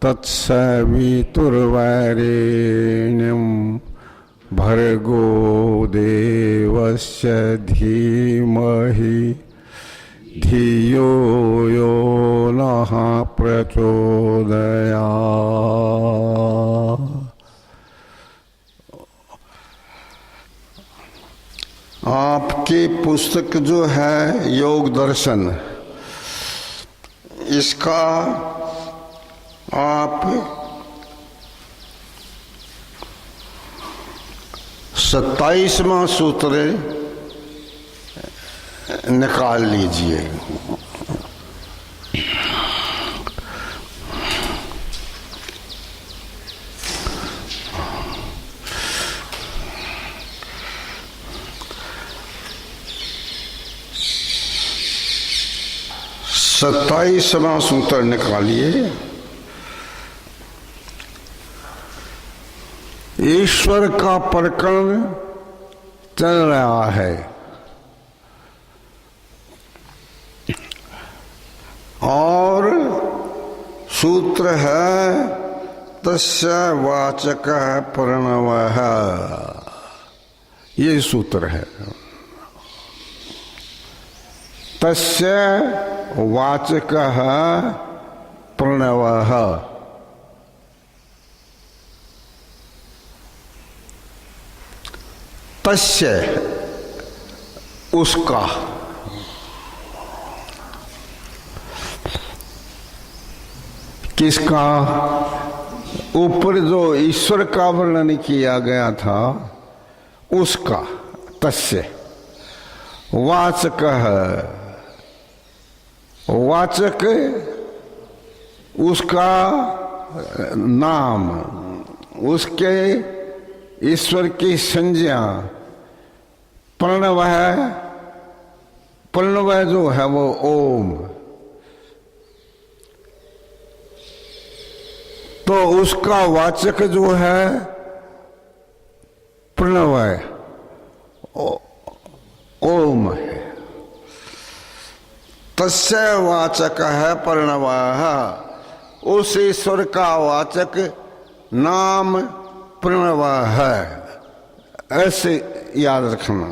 तत्सवितुर्वरेण्यं भर्गो देवस्य धीमहि धियो यो नः प्रचोदयात्। आपकी पुस्तक जो है योग दर्शन, इसका आप 27वां सूत्र निकाल लीजिए। सत्ताईसवां सूत्र निकालिए। ईश्वर का प्रकरण चल रहा है और सूत्र है तस्य वाचकः प्रणवः, ये सूत्र है। तस्य वाचकः प्रणवः, तस्य उसका, किसका? ऊपर जो ईश्वर का वर्णन किया गया था उसका। तस्य वाचकः, वाचक उसका नाम, उसके ईश्वर की संज्ञा। प्रणव है, प्रणव जो है वो ओम। तो उसका वाचक जो है प्रणव है, ओम है। तस्य वाचक है प्रणव, उस ईश्वर का वाचक नाम प्रणव है, ऐसे याद रखना।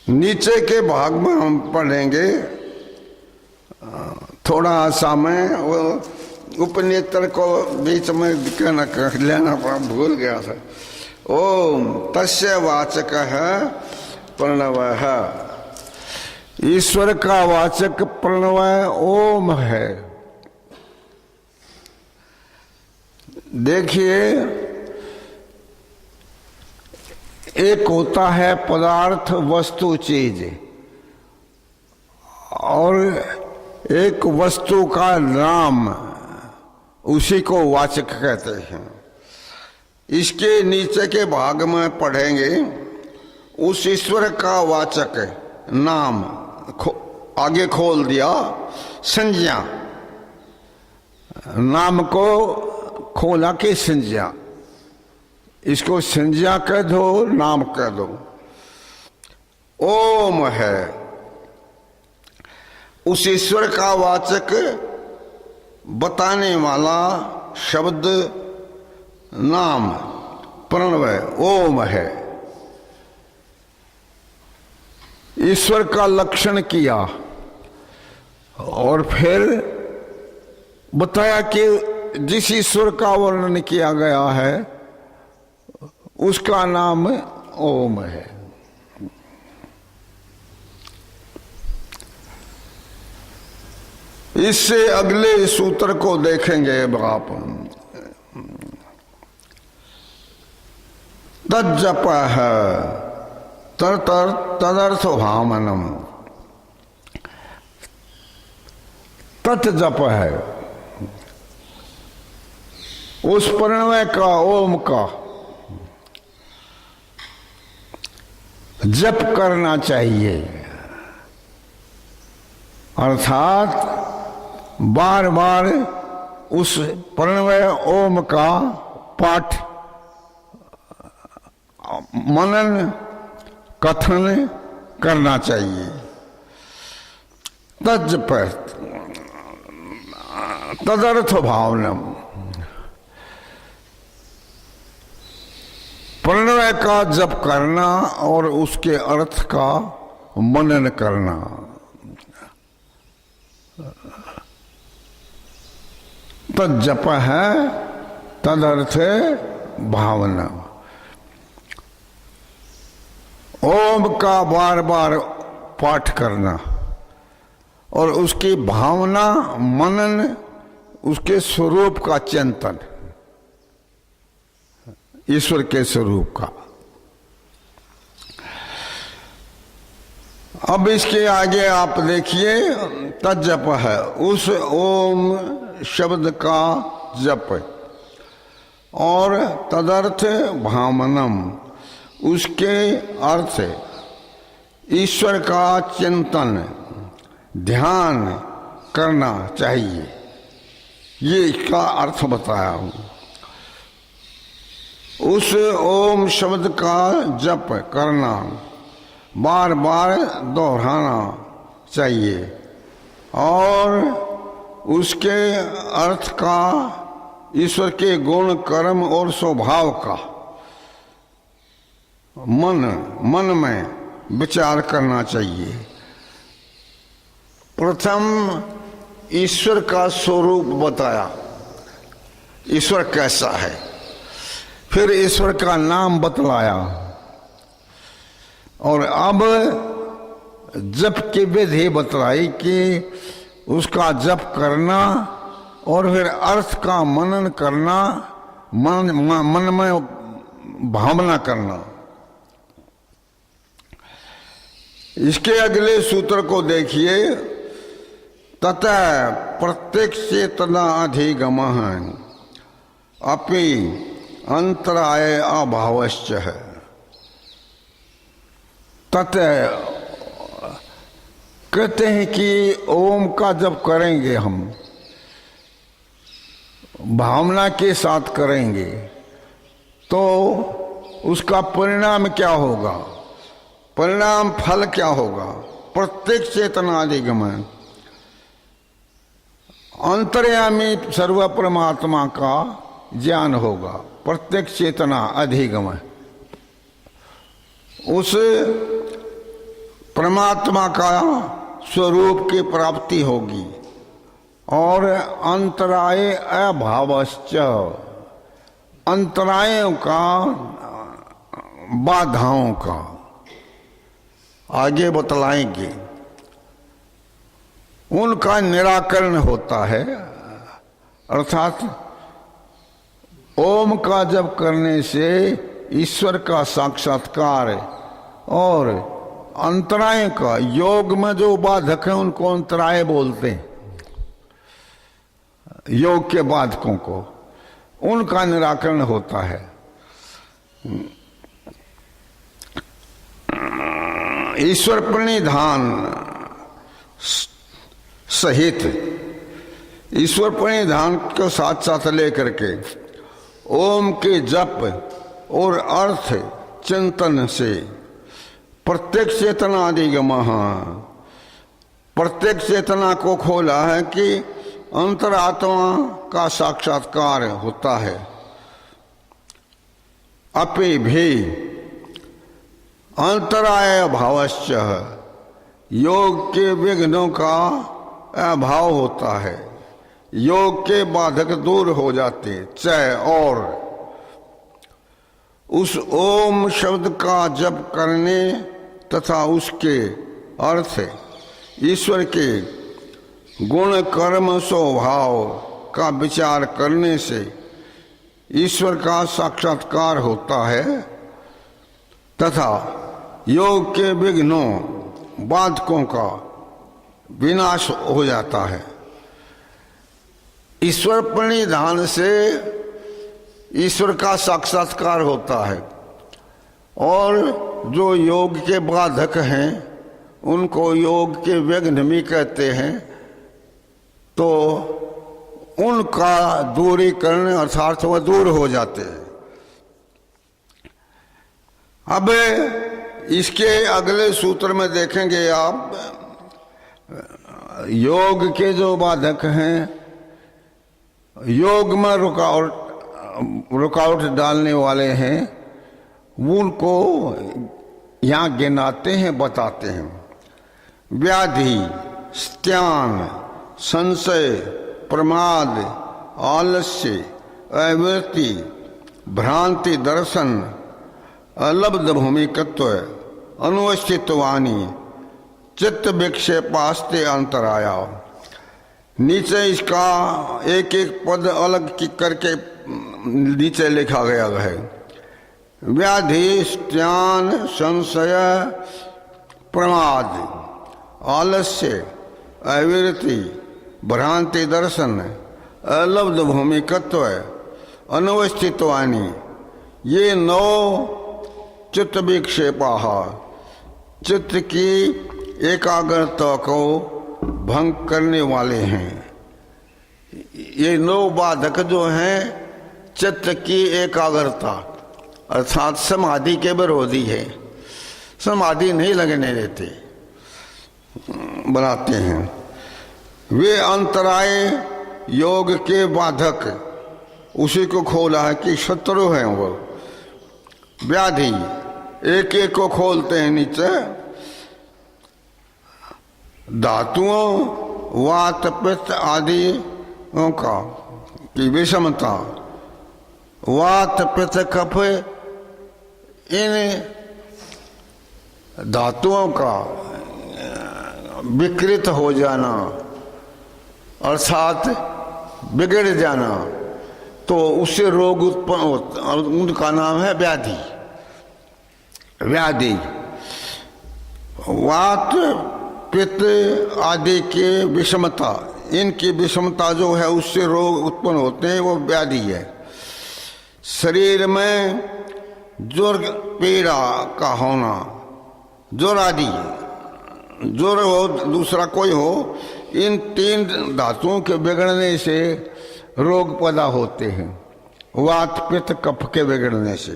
नीचे के भाग में हम पढ़ेंगे थोड़ा सा, मैं वो उपनेत्र को बीच में कहना लेना पड़ा, भूल गया था। ओम तस्य वाचक है प्रणव है, ईश्वर का वाचक प्रणव ओम है। देखिए, एक होता है पदार्थ, वस्तु, चीज, और एक वस्तु का नाम, उसी को वाचक कहते हैं। इसके नीचे के भाग में पढ़ेंगे उस ईश्वर का वाचक नाम, आगे खोल दिया संज्ञा, नाम को खोला के संज्ञा, इसको संज्ञा कह दो, नाम कह दो। ओम है उस ईश्वर का वाचक, बताने वाला शब्द, नाम, प्रणव ओम है। ईश्वर का लक्षण किया और फिर बताया कि जिस ईश्वर का वर्णन किया गया है उसका नाम ओम है। इससे अगले सूत्र को देखेंगे आप। तज्जप है तदर्थ भामनम, तत्जप है उस प्रणव का, ओम का जप करना चाहिए, अर्थात बार बार उस प्रणव ओम का पाठ, मनन, कथन करना चाहिए। तज्जप तदर्थ भावनम, प्रणव का जप करना और उसके अर्थ का मनन करना। तद जप है, तदर्थ भावना। ओम का बार बार पाठ करना और उसकी भावना, मनन, उसके स्वरूप का चिंतन, ईश्वर के स्वरूप का। अब इसके आगे आप देखिए, तज्जप है, उस ओम शब्द का जप, और तदर्थ भावनम, उसके अर्थ ईश्वर का चिंतन, ध्यान करना चाहिए। ये इसका अर्थ बताया हूं। उस ओम शब्द का जप करना, बार बार दोहराना चाहिए, और उसके अर्थ का, ईश्वर के गुण, कर्म और स्वभाव का मन में विचार करना चाहिए। प्रथम ईश्वर का स्वरूप बताया, ईश्वर कैसा है, फिर ईश्वर का नाम बतलाया, और अब जप की विधि बतलाई कि उसका जप करना और फिर अर्थ का मनन करना, मन में भावना करना। इसके अगले सूत्र को देखिए, ततः प्रत्येक चेतना अधिगम अपि अंतराय अभावश्च है। ततः कहते हैं कि ओम का जब करेंगे हम, भावना के साथ करेंगे, तो उसका परिणाम क्या होगा, परिणाम फल क्या होगा? प्रत्येक चेतनाधिगमन, अंतर्यामी सर्व परमात्मा का ज्ञान होगा। प्रत्येक चेतना अधिगमन, उस परमात्मा का स्वरूप की प्राप्ति होगी। और अंतराय अभावश्च, अंतरायों का, बाधाओं का आगे बतलाएंगे, उनका निराकरण होता है। अर्थात ओम का जप करने से ईश्वर का साक्षात्कार और अंतराय का, योग में जो बाधक है उनको अंतराय बोलते हैं, योग के बाधकों को, उनका निराकरण होता है। ईश्वर प्रणिधान सहित, ईश्वर प्रणिधान को साथ साथ लेकर के ओम के जप और अर्थ चिंतन से प्रत्येक चेतना अधिगम, प्रत्येक चेतना को खोला है कि अंतरात्मा का साक्षात्कार होता है। अपि भी अंतराय भावश्च, योग के विघ्नों का अभाव होता है, योग के बाधक दूर हो जाते। चय, और उस ओम शब्द का जप करने तथा उसके अर्थ ईश्वर के गुण, कर्म, स्वभाव का विचार करने से ईश्वर का साक्षात्कार होता है तथा योग के विघ्नों, बाधकों का विनाश हो जाता है। ईश्वर प्रणिधान से ईश्वर का साक्षात्कार होता है, और जो योग के बाधक हैं उनको योग के विघ्न भी कहते हैं, तो उनका दूरीकरण अर्थात वह दूर हो जाते हैं। अब इसके अगले सूत्र में देखेंगे आप, योग के जो बाधक हैं योग में रुकावट डालने वाले हैं, उनको यहाँ गिनाते हैं, बताते हैं। व्याधि, स्त्यान, संशय, प्रमाद, आलस्य, अवृत्ति, भ्रांति दर्शन, अलब्ध भूमिकत्व, अनुवस्थितवाणी, चित्त विक्षेपास्ते अंतराया। नीचे इसका एक एक पद अलग करके नीचे लिखा गया है। व्याधि, स्त्यान, संशय, प्रमाद, आलस्य, अविरति, भ्रांति दर्शन, अलब्ध भूमिकत्व, अनवस्थितवाणी, ये 9 चित्त विक्षेपा चित्त की एकाग्रता को भंग करने वाले हैं। ये 9 बाधक जो हैं चित्त की एकाग्रता अर्थात समाधि के विरोधी है, समाधि नहीं लगने देते, बनाते हैं। वे अंतराय योग के बाधक, उसी को खोला है कि शत्रु हैं वो। व्याधि, एक एक को खोलते हैं नीचे। धातुओं, वात पित्त आदि का की विषमता, वात पित्त कफ, इन धातुओं का विकृत हो जाना अर्थात बिगड़ जाना, तो उससे रोग उत्पन्न होता, उनका नाम है व्याधि। व्याधि, वात पित्त आदि के विषमता, इनकी विषमता जो है उससे रोग उत्पन्न होते हैं, वो व्याधि है। शरीर में जोर पीड़ा का होना, जोर आदि, जोर हो दूसरा कोई हो, इन 3 धातुओं के बिगड़ने से रोग पैदा होते हैं, वात पित्त कफ के बिगड़ने से।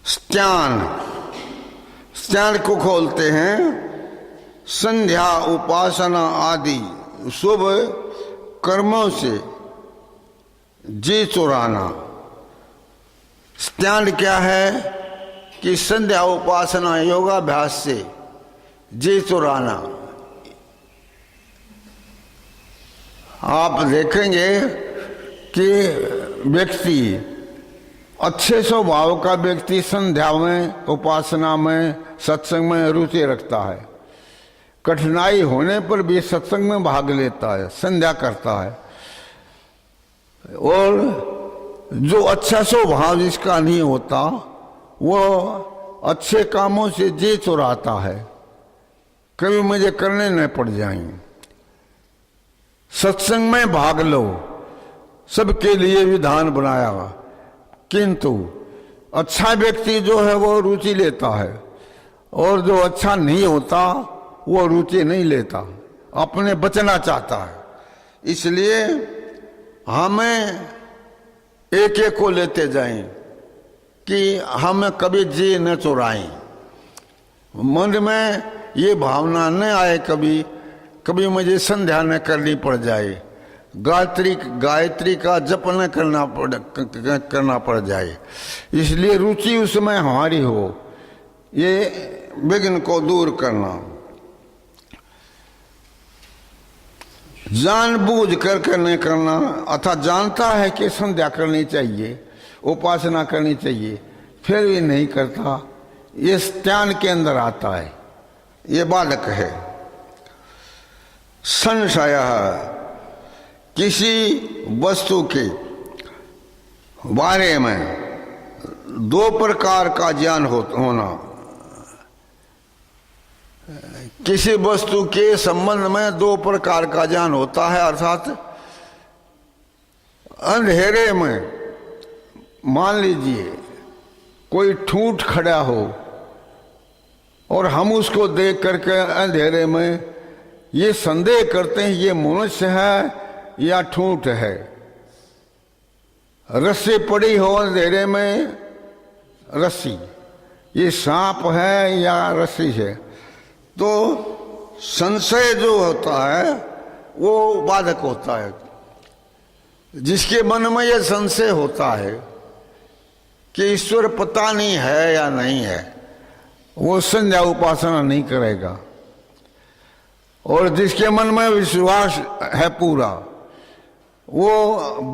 स्त्यान, स्त्यान को खोलते हैं संध्या, उपासना आदि शुभ कर्मों से जी चुराना। स्त्यान क्या है कि संध्या, उपासना, योगाभ्यास से जी चुराना। आप देखेंगे कि व्यक्ति, अच्छे स्वभाव का व्यक्ति संध्या में, उपासना में, सत्संग में रुचि रखता है, कठिनाई होने पर भी सत्संग में भाग लेता है, संध्या करता है। और जो अच्छा स्वभाव जिसका नहीं होता, वो अच्छे कामों से जी चुराता है, कभी मुझे करने न पड़ जाएं। सत्संग में भाग लो, सबके लिए विधान बनाया, किंतु अच्छा व्यक्ति जो है वो रुचि लेता है, और जो अच्छा नहीं होता वो रुचि नहीं लेता, अपने बचना चाहता है। इसलिए हमें एक एक को लेते जाएं कि हम कभी जी न चुराएं। मन में ये भावना न आए कभी कभी मुझे संध्या न करनी पड़ जाए, गायत्री का जप न करना पड़ जाए। इसलिए रुचि उसमें हमारी हो, ये विघ्न को दूर करना। जानबूझ कर नहीं करना, अर्थात जानता है कि संध्या करनी चाहिए, उपासना करनी चाहिए, फिर भी नहीं करता, ये स्त्यान के अंदर आता है, ये बालक है। संशय, किसी वस्तु के बारे में 2 प्रकार का ज्ञान होना। किसी वस्तु के संबंध में 2 प्रकार का ज्ञान होता है, अर्थात अंधेरे में मान लीजिए कोई ठूंठ खड़ा हो और हम उसको देख करके अंधेरे में ये संदेह करते हैं ये मनुष्य है या ठूंठ है। रस्सी पड़ी हो अंधेरे में, रस्सी, ये सांप है या रस्सी है, तो संशय जो होता है वो बाधक होता है। जिसके मन में यह संशय होता है कि ईश्वर पता नहीं है या नहीं है, वो संध्या उपासना नहीं करेगा। और जिसके मन में विश्वास है पूरा, वो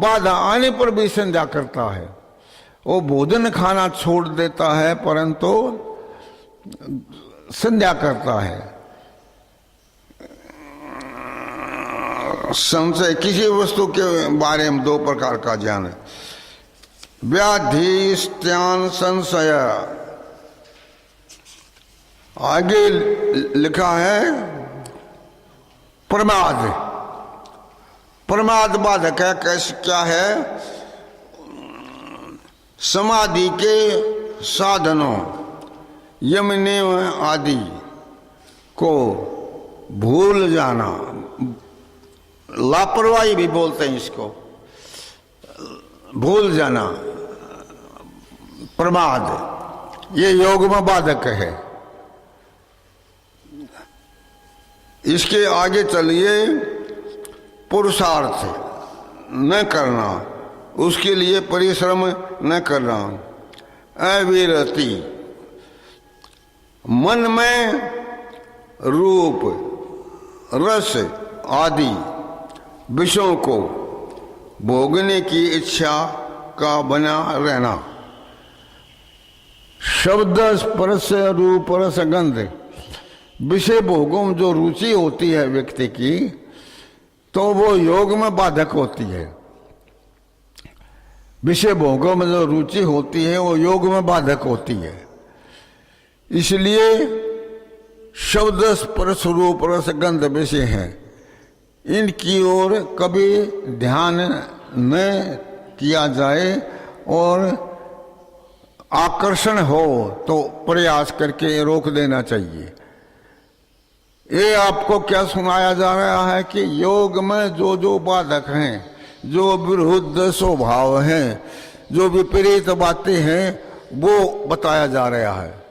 बाधा आने पर भी संध्या करता है। वो भोजन खाना छोड़ देता है परंतु संध्या करता है। संशय, किसी वस्तु के बारे में दो प्रकार का ज्ञान है, व्याधिष्ठान संशय। आगे लिखा है प्रमाद। प्रमाद बाधक है। कैसे, क्या है? समाधि के साधनों यम नियम आदि को भूल जाना, लापरवाही भी बोलते हैं इसको, भूल जाना, प्रमाद, ये योग में बाधक है। इसके आगे चलिए, पुरुषार्थ न करना, उसके लिए परिश्रम न करना, अविरति, मन में रूप रस आदि विषयों को भोगने की इच्छा का बना रहना, शब्द स्पर्श रूप रस गंध, विषय भोगों में जो रुचि होती है व्यक्ति की, तो वो योग में बाधक होती है। विषय भोगों में जो रुचि होती है वो योग में बाधक होती है। इसलिए शब्द स्पर्श रूप रस गंध विषय हैं, इनकी ओर कभी ध्यान न किया जाए, और आकर्षण हो तो प्रयास करके रोक देना चाहिए। ये आपको क्या सुनाया जा रहा है कि योग में जो जो बाधक हैं, जो विरुद्ध स्वभाव हैं, जो विपरीत बातें हैं, वो बताया जा रहा है।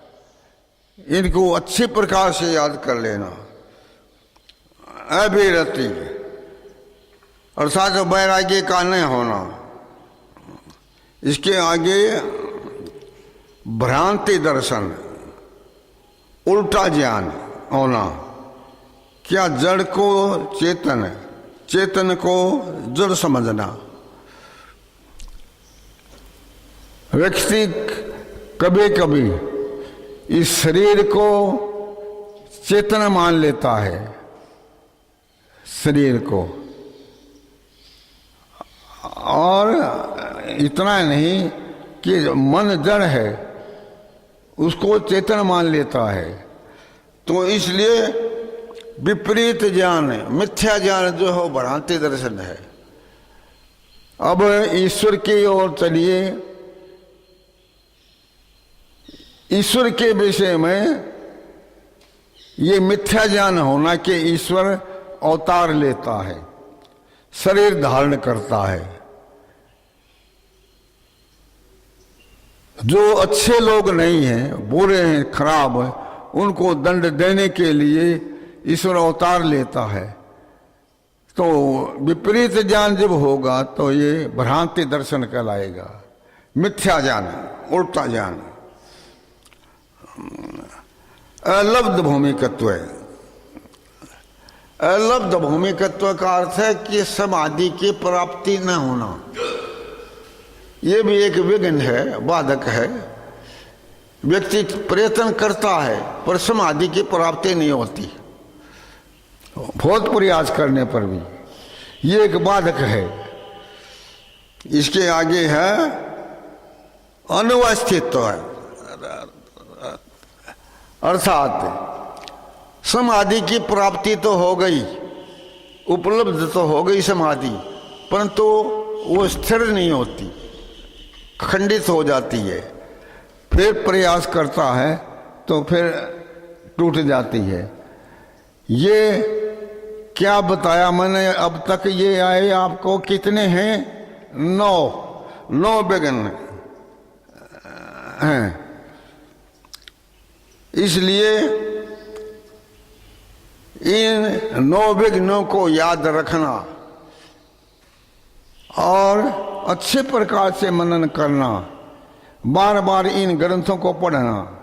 इनको अच्छी प्रकार से याद कर लेना। अभिरति अर्थात वैराग्य का नहीं होना। इसके आगे भ्रांति दर्शन, उल्टा ज्ञान होना। क्या जड़ को चेतन, चेतन को जड़ समझना। व्यक्ति कभी कभी इस शरीर को चेतन मान लेता है, शरीर को, और इतना नहीं कि मन जड़ है उसको चेतन मान लेता है। तो इसलिए विपरीत ज्ञान, मिथ्या ज्ञान जो है भ्रांति दर्शन है। अब ईश्वर की ओर चलिए। ईश्वर के विषय में ये मिथ्या ज्ञान होना कि ईश्वर अवतार लेता है, शरीर धारण करता है। जो अच्छे लोग नहीं हैं, बुरे हैं, खराब हैं, उनको दंड देने के लिए ईश्वर अवतार लेता है। तो विपरीत ज्ञान जब होगा तो ये भ्रांति दर्शन कहलाएगा, मिथ्या ज्ञान, उल्टा ज्ञान। अलब्ध भूमिकत्व है। अलब्ध भूमिकत्व का अर्थ है कि समाधि की प्राप्ति न होना। ये भी एक विघ्न है, बाधक है। व्यक्ति प्रयत्न करता है पर समाधि की प्राप्ति नहीं होती, बहुत प्रयास करने पर भी। ये एक बाधक है। इसके आगे है अनुवस्थित्व है, अर्थात समाधि की प्राप्ति तो हो गई, उपलब्ध तो हो गई समाधि, परंतु वो स्थिर नहीं होती, खंडित हो जाती है। फिर प्रयास करता है तो फिर टूट जाती है। ये क्या बताया मैंने अब तक? ये आए आपको कितने हैं? 9 विघ्न हैं। इसलिए इन 9 विघ्नों को याद रखना और अच्छे प्रकार से मनन करना, बार बार इन ग्रंथों को पढ़ना।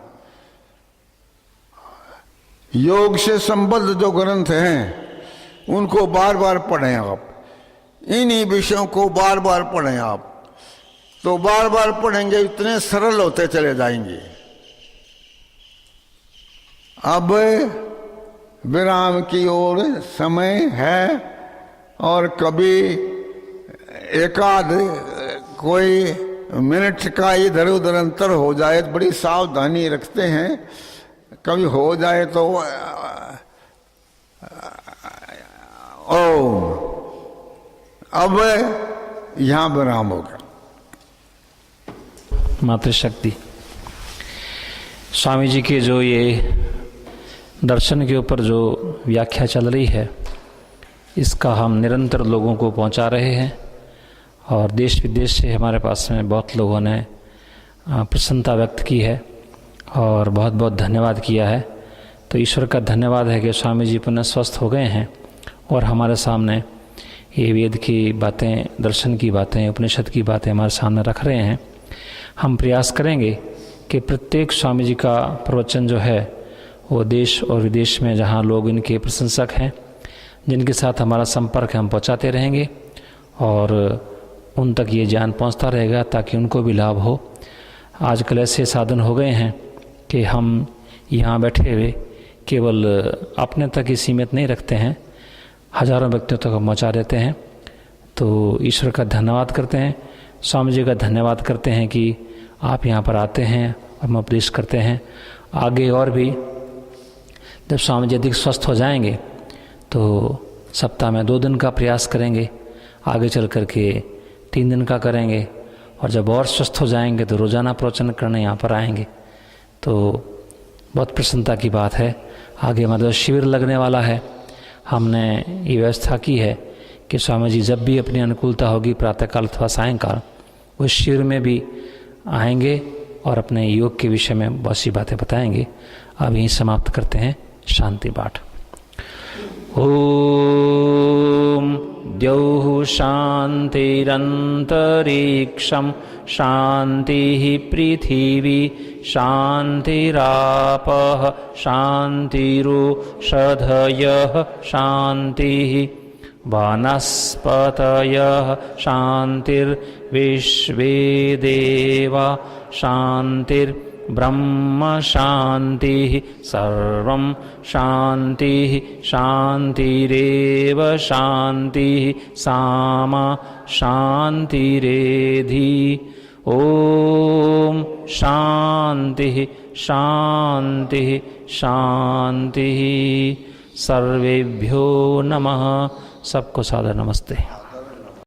योग से संबद्ध जो ग्रंथ हैं उनको बार बार पढ़ें आप, इन्हीं विषयों को बार बार पढ़ें आप, तो बार बार पढ़ेंगे इतने सरल होते चले जाएंगे। अब विराम की ओर समय है, और कभी एकाध कोई मिनट का इधर उधर अंतर हो जाए तो बड़ी सावधानी रखते हैं, कभी हो जाए तो अब यहां विराम होगा। मातृशक्ति स्वामी जी के जो ये दर्शन के ऊपर जो व्याख्या चल रही है, इसका हम निरंतर लोगों को पहुंचा रहे हैं, और देश विदेश से हमारे पास में बहुत लोगों ने प्रसन्नता व्यक्त की है और बहुत बहुत धन्यवाद किया है। तो ईश्वर का धन्यवाद है कि स्वामी जी पुनः स्वस्थ हो गए हैं और हमारे सामने ये वेद की बातें, दर्शन की बातें, उपनिषद की बातें हमारे सामने रख रहे हैं। हम प्रयास करेंगे कि प्रत्येक स्वामी जी का प्रवचन जो है वो देश और विदेश में जहाँ लोग इनके प्रशंसक हैं, जिनके साथ हमारा संपर्क है, हम पहुँचाते रहेंगे और उन तक ये ज्ञान पहुँचता रहेगा ताकि उनको भी लाभ हो। आजकल ऐसे साधन हो गए हैं कि हम यहाँ बैठे हुए केवल अपने तक ही सीमित नहीं रखते हैं, हजारों व्यक्तियों तक पहुँचा देते हैं। तो ईश्वर का धन्यवाद करते हैं, स्वामी जी का धन्यवाद करते हैं कि आप यहाँ पर आते हैं और हम उपदेश करते हैं। आगे और भी जब स्वामी जी अधिक स्वस्थ हो जाएंगे तो सप्ताह में 2 दिन का प्रयास करेंगे, आगे चल कर के 3 दिन का करेंगे, और जब और स्वस्थ हो जाएंगे तो रोज़ाना प्रवचन करने यहाँ पर आएंगे। तो बहुत प्रसन्नता की बात है। आगे हमारा शिविर लगने वाला है, हमने ये व्यवस्था की है कि स्वामी जी जब भी अपनी अनुकूलता होगी प्रातःकाल अथवा सायंकाल उस शिविर में भी आएंगे और अपने योग के विषय में बहुत सी बातें बताएंगे। अब यहीं समाप्त करते हैं। शांति पाठ। ओम द्यौः शान्तिरन्तरिक्षं शान्तिः पृथिवी शान्तिरापः शान्तिरोषधयः शान्तिः वनस्पतयः शान्तिर्विश्वे देवा शान्तिर्ब्रह्म शान्तिः सर्वं शान्तिः शान्तिरेव शान्तिः सामा शान्तिरेधि। ओम शान्तिः शान्तिः शान्तिः। सर्वेभ्यो नमः। सबको सादर नमस्ते।